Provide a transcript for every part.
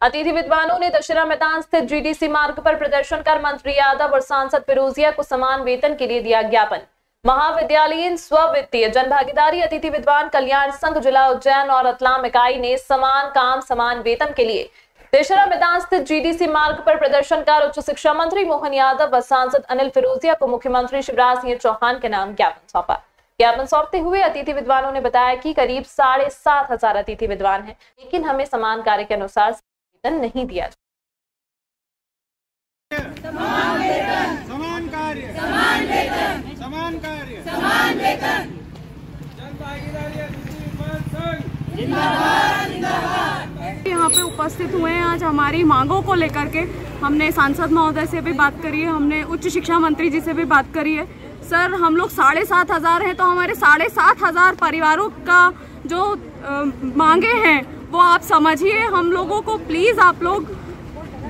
अतिथि विद्वानों ने दशहरा मैदान स्थित जीडीसी मार्ग पर प्रदर्शन कर मंत्री यादव और सांसद फिरोजिया को समान वेतन के लिए दिया ज्ञापन। महाविद्यालयीन स्ववित्तीय जनभागीदारी अतिथि विद्वान कल्याण संघ जिला उज्जैन और रतलाम इकाई ने समान काम समान वेतन के लिए दशहरा मैदान स्थित जीडीसी मार्ग पर प्रदर्शन कर उच्च शिक्षा मंत्री मोहन यादव व सांसद अनिल फिरोजिया को मुख्यमंत्री शिवराज सिंह चौहान के नाम ज्ञापन सौंपा। ज्ञापन सौंपते हुए अतिथि विद्वानों ने बताया कि करीब 7,500 अतिथि विद्वान हैं, लेकिन हमें समान कार्य के अनुसार वेतन नहीं दिया जाता। समान वेतन, समान कार्य, समान वेतन, समान कार्य, समान वेतन। जनभागीदारी जिंदाबाद, जिंदाबाद। यहाँ पे उपस्थित हुए हैं। आज हमारी मांगों को लेकर के हमने सांसद महोदय से भी बात करी है, हमने उच्च शिक्षा मंत्री जी से भी बात करी है। सर, हम लोग 7,500 हैं, तो हमारे 7,500 परिवारों का जो मांगे हैं वो आप समझिए। हम लोगों को प्लीज आप लोग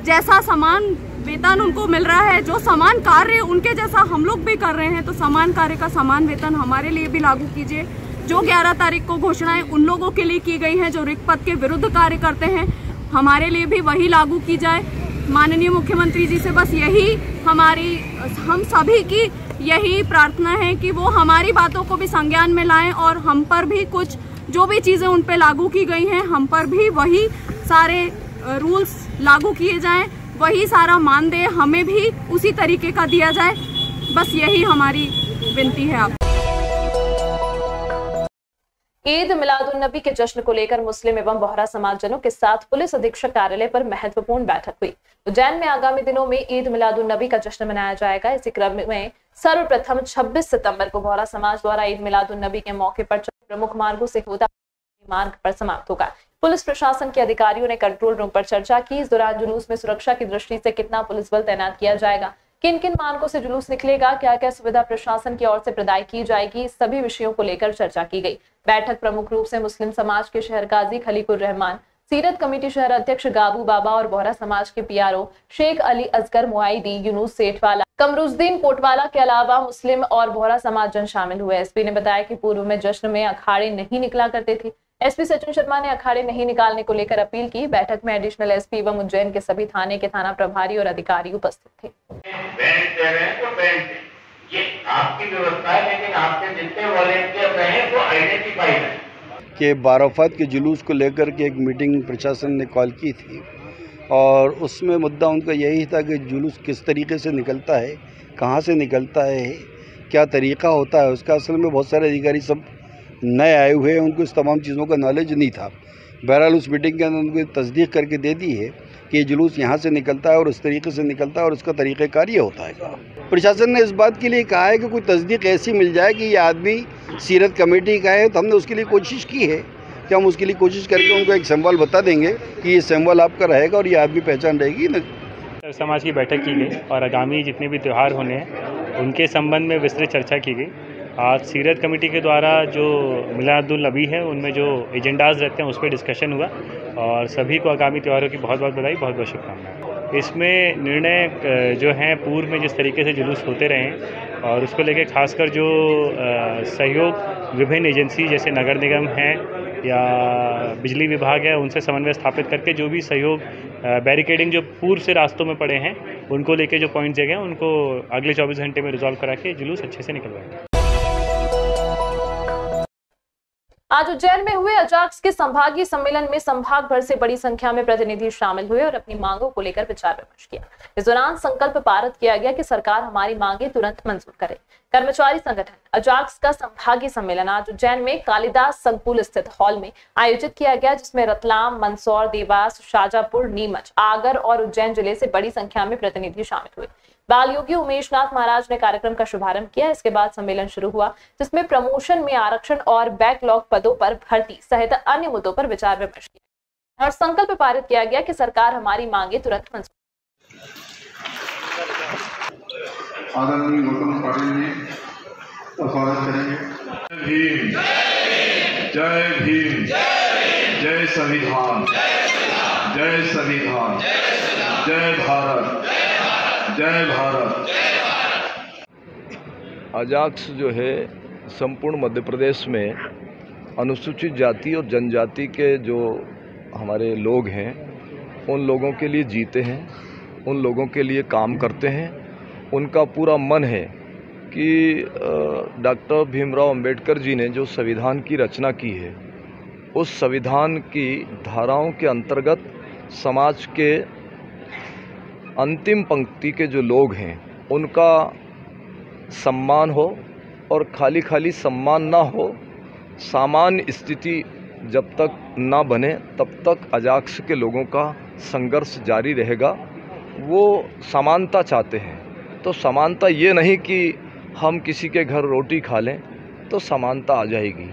जैसा समान वेतन उनको मिल रहा है, जो समान कार्य उनके जैसा हम लोग भी कर रहे हैं, तो समान कार्य का समान वेतन हमारे लिए भी लागू कीजिए। जो 11 तारीख को घोषणाएं उन लोगों के लिए की गई हैं जो रिक्त पद के विरुद्ध कार्य करते हैं, हमारे लिए भी वही लागू की जाए। माननीय मुख्यमंत्री जी से बस यही हम सभी की यही प्रार्थना है कि वो हमारी बातों को भी संज्ञान में लाएं और हम पर भी कुछ जो भी चीजें उन पे लागू की गई हैं, हम पर भी वही सारे रूल्स लागू किए जाएं, वही सारा मानदेय हमें भी उसी तरीके का दिया जाए। बस यही हमारी विनती है आप। ईद मिलादुन्नबी के जश्न को लेकर मुस्लिम एवं बोहरा समाजजनों के साथ पुलिस अधीक्षक कार्यालय पर महत्वपूर्ण बैठक हुई। उज्जैन में आगामी दिनों में ईद मिलादुन्नबी का जश्न मनाया जाएगा। इसी क्रम में सर्वप्रथम 26 सितंबर को बोहरा समाज द्वारा ईद मिलादुन्नबी के मौके पर प्रमुख मार्गों से होता मार्ग पर समाप्त होगा। पुलिस प्रशासन के अधिकारियों ने कंट्रोल रूम पर चर्चा की। इस दौरान जुलूस में सुरक्षा की दृष्टि से कितना पुलिस बल तैनात किया जाएगा, किन किन मार्गों से जुलूस निकलेगा, क्या क्या सुविधा प्रशासन की ओर से प्रदान की जाएगी, सभी विषयों को लेकर चर्चा की गई। बैठक प्रमुख रूप से मुस्लिम समाज के शहर गाजी खलीकुर रहमान, सीरत कमेटी शहर अध्यक्ष गाबू बाबा और बोहरा समाज के पीआरओ शेख अली असगर मुआइदी, यूनुस सेठवाला, कमरुद्दीन कोटवाला के अलावा मुस्लिम और बोहरा समाजजन शामिल हुए। एसपी ने बताया कि पूर्व में जश्न में अखाड़े नहीं निकला करते थे। एसपी सचिन शर्मा ने अखाड़े नहीं निकालने को लेकर अपील की। बैठक में एडिशनल एसपी एवं उज्जैन के सभी थाने के थाना प्रभारी और अधिकारी उपस्थित थे। बैंक दे रहे हैं तो बैंक ये आपकी व्यवस्था है, लेकिन आपके जितने वॉलेंटियर रहे वो आइडेंटिफाई है कि बाराफत के जुलूस को लेकर के एक मीटिंग प्रशासन ने कॉल की थी और उसमें मुद्दा उनका यही था कि जुलूस किस तरीके से निकलता है, कहाँ से निकलता है, क्या तरीका होता है। उसका असल में बहुत सारे अधिकारी सब नए आए हुए हैं, उनको इस तमाम चीज़ों का नॉलेज नहीं था। बहरहाल उस मीटिंग के अंदर उनको तस्दीक करके दे दी है कि ये जुलूस यहाँ से निकलता है और इस तरीके से निकलता है और उसका तरीक़ेकार ये होता है। प्रशासन ने इस बात के लिए कहा है कि कोई तस्दीक ऐसी मिल जाए कि ये आदमी सीरत कमेटी का है, तो हमने उसके लिए कोशिश की है कि हम उसके लिए कोशिश करके उनको एक सिंबल बता देंगे कि ये सिंबल आपका रहेगा और ये आदमी पहचान रहेगी न। समाज की बैठक की गई और आगामी जितने भी त्यौहार होने हैं उनके संबंध में विस्तृत चर्चा की गई। आज सीरत कमेटी के द्वारा जो मिलादुन्नबी है उनमें जो एजेंडाज रहते हैं उस पर डिस्कशन हुआ और सभी को आगामी त्योहारों की बहुत बहुत बधाई, बहुत बहुत शुभकामनाएं। इसमें निर्णय जो हैं पूर्व में जिस तरीके से जुलूस होते रहे हैं और उसको लेके खासकर जो सहयोग विभिन्न एजेंसी जैसे नगर निगम है या बिजली विभाग है उनसे समन्वय स्थापित करके जो भी सहयोग बैरिकेडिंग जो पूर्व से रास्तों में पड़े हैं उनको लेके जो पॉइंट जगह हैं उनको अगले 24 घंटे में रिजॉल्व करा के जुलूस अच्छे से निकलवाएंगे। आज उज्जैन में हुए अजाक्स के संभागीय सम्मेलन में संभाग भर से बड़ी संख्या में प्रतिनिधि शामिल हुए और अपनी मांगों को लेकर विचार विमर्श किया। इस दौरान संकल्प पारित किया गया कि सरकार हमारी मांगे तुरंत मंजूर करे। कर्मचारी संगठन अजाक्स का संभागीय सम्मेलन आज उज्जैन में कालिदास संकुल स्थित हॉल में आयोजित किया गया, जिसमें रतलाम, मंदसौर, देवास, शाजापुर, नीमच, आगर और उज्जैन जिले से बड़ी संख्या में प्रतिनिधि शामिल हुए। बाल योगी उमेश नाथ महाराज ने कार्यक्रम का शुभारंभ किया। इसके बाद सम्मेलन शुरू हुआ, जिसमें प्रमोशन में आरक्षण और बैकलॉग पदों पर भर्ती सहित अन्य मुद्दों पर विचार विमर्श किया और संकल्प पारित किया गया कि सरकार हमारी मांगे तुरंत मंजूर। आदरणीय गौतम पाटिल जी का स्वागत करेंगे। जय भीम, जय संविधान, जय संविधान, जय भारत, जय भारत। अजाक्स जो है संपूर्ण मध्य प्रदेश में अनुसूचित जाति और जनजाति के जो हमारे लोग हैं उन लोगों के लिए जीते हैं, उन लोगों के लिए काम करते हैं। उनका पूरा मन है कि डॉक्टर भीमराव अंबेडकर जी ने जो संविधान की रचना की है, उस संविधान की धाराओं के अंतर्गत समाज के अंतिम पंक्ति के जो लोग हैं उनका सम्मान हो, और खाली खाली सम्मान ना हो, सामान्य स्थिति जब तक ना बने तब तक अजाक्स के लोगों का संघर्ष जारी रहेगा। वो समानता चाहते हैं। तो समानता ये नहीं कि हम किसी के घर रोटी खा लें तो समानता आ जाएगी।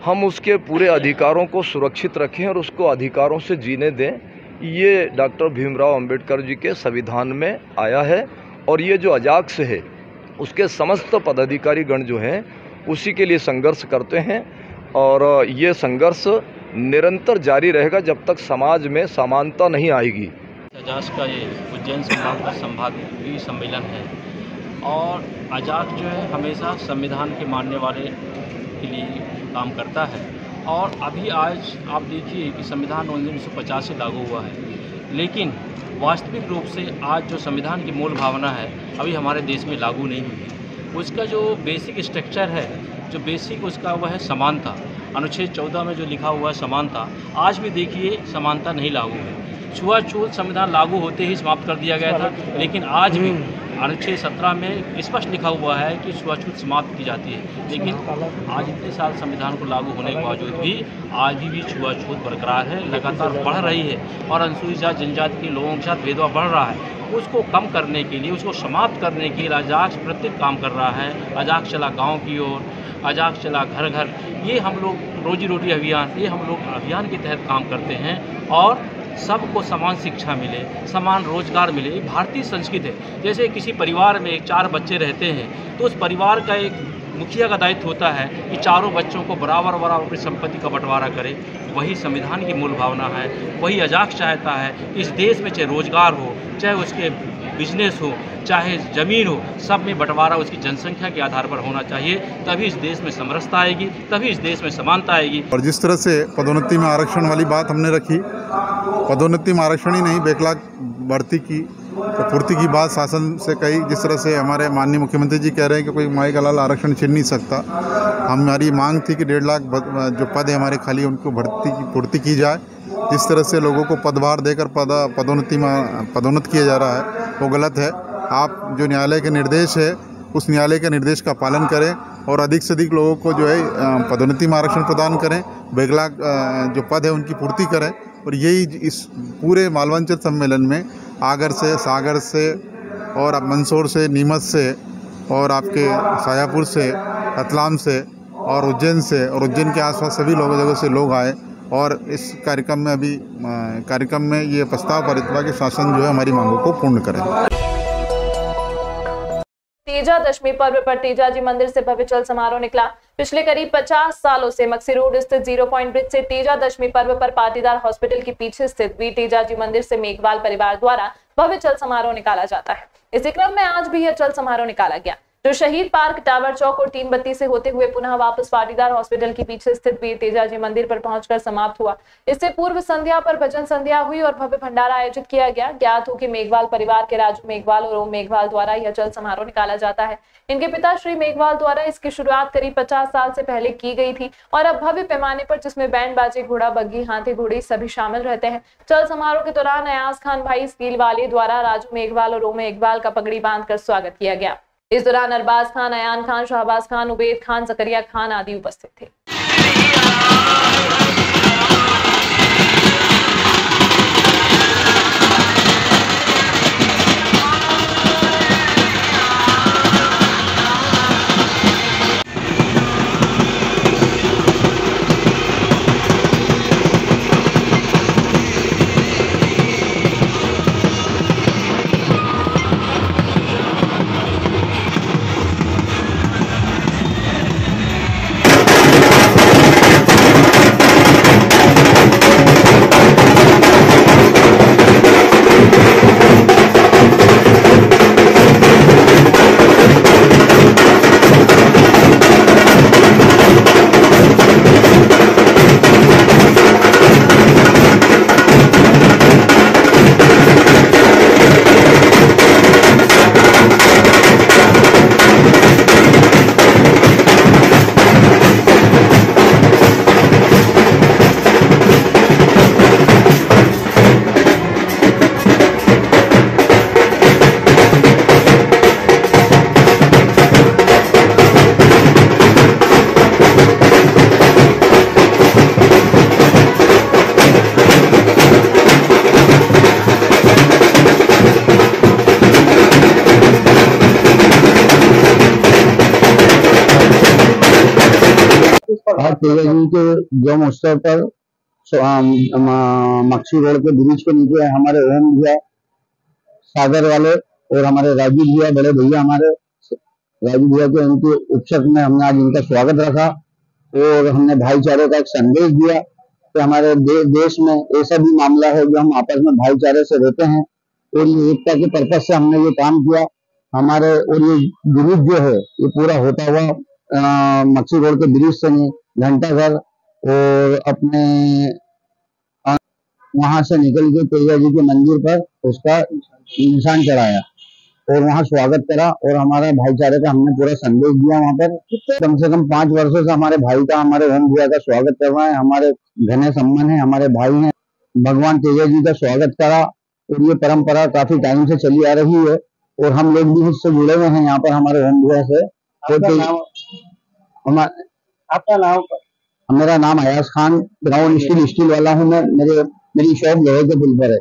हम उसके पूरे अधिकारों को सुरक्षित रखें और उसको अधिकारों से जीने दें। ये डॉक्टर भीमराव अंबेडकर जी के संविधान में आया है, और ये जो अजाक्स है उसके समस्त पदाधिकारी गण जो हैं उसी के लिए संघर्ष करते हैं, और ये संघर्ष निरंतर जारी रहेगा जब तक समाज में समानता नहीं आएगी। अजाक्स का ये उज्जैन संभाग का संभागीय सम्मेलन है, और अजाक्स जो है हमेशा संविधान के मानने वाले के लिए काम करता है। और अभी आज आप देखिए कि संविधान 1950 से लागू हुआ है, लेकिन वास्तविक रूप से आज जो संविधान की मूल भावना है अभी हमारे देश में लागू नहीं हुई है। उसका जो बेसिक स्ट्रक्चर है, जो बेसिक उसका वह है समानता। अनुच्छेद 14 में जो लिखा हुआ है समानता, आज भी देखिए समानता नहीं लागू है। छुआछूत संविधान लागू होते ही समाप्त कर दिया गया था, लेकिन आज भी अनुच्छेद 17 में स्पष्ट लिखा हुआ है कि छुआछूत समाप्त की जाती है। लेकिन आज इतने साल संविधान को लागू होने के बावजूद भी आज भी छुआछूत बरकरार है, लगातार बढ़ रही है, और अनुसूचित जाति जनजाति के लोगों के साथ भेदभाव बढ़ रहा है। उसको कम करने के लिए, उसको समाप्त करने के लिए अजाक्स प्रत्येक काम कर रहा है। अजाक्स चला गाँव की ओर, अजाक्स चला घर घर, ये हम लोग रोजी रोटी अभियान, ये हम लोग अभियान के तहत काम करते हैं, और सबको समान शिक्षा मिले, समान रोजगार मिले। भारतीय संस्कृति है। जैसे किसी परिवार में 4 बच्चे रहते हैं तो उस परिवार का एक मुखिया का दायित्व होता है कि चारों बच्चों को बराबर बराबर अपनी संपत्ति का बंटवारा करे। वही संविधान की मूल भावना है। वही अजाक्स चाहता है कि इस देश में चाहे रोजगार हो, चाहे उसके बिजनेस हो, चाहे ज़मीन हो, सब में बंटवारा उसकी जनसंख्या के आधार पर होना चाहिए। तभी इस देश में समरसता आएगी, तभी इस देश में समानता आएगी। और जिस तरह से पदोन्नति में आरक्षण वाली बात हमने रखी, पदोन्नति में आरक्षण ही नहीं, बैकलॉग भर्ती की पूर्ति की बात शासन से कही। जिस तरह से हमारे माननीय मुख्यमंत्री जी कह रहे हैं कि कोई माई का लाल आरक्षण छीन नहीं सकता। हमारी मांग थी कि 1.5 लाख जो पद है हमारे खाली, उनको भर्ती की पूर्ति की जाए। जिस तरह से लोगों को पदभार देकर पदोन्नति में पदोन्नत किया जा रहा है वो गलत है। आप जो न्यायालय के निर्देश है उस न्यायालय के निर्देश का पालन करें, और अधिक से अधिक लोगों को जो है पदोन्नति में आरक्षण प्रदान करें, बैकलॉग जो पद है उनकी पूर्ति करें। और यही इस पूरे मालवांचल सम्मेलन में आगर से, सागर से, और मंदसौर से, नीमच से, और आपके शाजापुर से, रतलाम से, और उज्जैन से, और उज्जैन के आसपास सभी जगह से लोग आए। और इस कार्यक्रम में ये प्रस्ताव पारित हुआ कि शासन जो है हमारी मांगों को पूर्ण करे। तेजा दशमी पर्व पर तेजा जी मंदिर से भव्य चल समारोह निकला। पिछले करीब 50 सालों से मक्सी रोड स्थित 0 पॉइंट ब्रिज से तेजा दशमी पर्व पर पाटीदार हॉस्पिटल के पीछे स्थित वीर तेजा जी मंदिर से मेघवाल परिवार द्वारा भव्य चल समारोह निकाला जाता है। इसी क्रम में आज भी यह चल समारोह निकाला गया, जो शहीद पार्क, टावर चौक और 3 बत्ती से होते हुए पुनः वापस पाटीदार हॉस्पिटल के पीछे स्थित वीर तेजा जी मंदिर पर पहुंचकर समाप्त हुआ। इससे पूर्व संध्या पर भजन संध्या हुई और भव्य भंडारा आयोजित किया गया। ज्ञात हो कि मेघवाल परिवार के राजू मेघवाल और ओम मेघवाल द्वारा यह चल समारोह निकाला जाता है। इनके पिता श्री मेघवाल द्वारा इसकी शुरुआत करीब 50 साल से पहले की गई थी, और अब भव्य पैमाने पर, जिसमें बैंड बाजे, घोड़ा, बग्घी, हाथी घोड़ी सभी शामिल रहते हैं। चल समारोह के दौरान अयाज खान भाई स्टील वाले द्वारा राजू मेघवाल और ओम मेघवाल का पगड़ी बांधकर स्वागत किया गया। इस दौरान अरबाज खान, अयान खान, शहबाज खान, उबैद खान, जकरिया खान आदि उपस्थित थे। तेजा जी के जन्म उत्सव पर मक्सी रोड के ब्रिज के नीचे हमारे ओम भैया सागर वाले और हमारे राजू भैया बड़े भैया हमारे राजू भैया के उनके उत्सव में हमने आज इनका स्वागत रखा और हमने भाईचारे का एक संदेश दिया कि हमारे देश में ऐसा भी मामला है जो हम आपस में भाईचारे से रहते हैं और ये एकता के पर्पज से हमने ये काम किया हमारे। और ये ब्रिज जो है ये पूरा होता हुआ मक्सी रोड के ब्रिज से घंटाघर और अपने वहां से निकल के तेजा जी के मंदिर पर उसका निशान चढ़ाया और वहां स्वागत करा और हमारा भाईचारे का हमने पूरा संदेश दिया। वहां पर कम से कम 5 वर्षों से हमारे भाई का हमारे ओम भैया का स्वागत कर रहा है, हमारे घने संबंध है, हमारे भाई हैं। भगवान तेजा जी का स्वागत करा और ये परंपरा काफी टाइम से चली आ रही है और हम लोग भी इससे जुड़े हुए हैं यहाँ पर हमारे ओम भैया से। आपका नाम? मेरा नाम अयाज खान, ग्राउंड स्टील वाला हूँ मैं। मेरी शॉप लोहे के पुल पर है।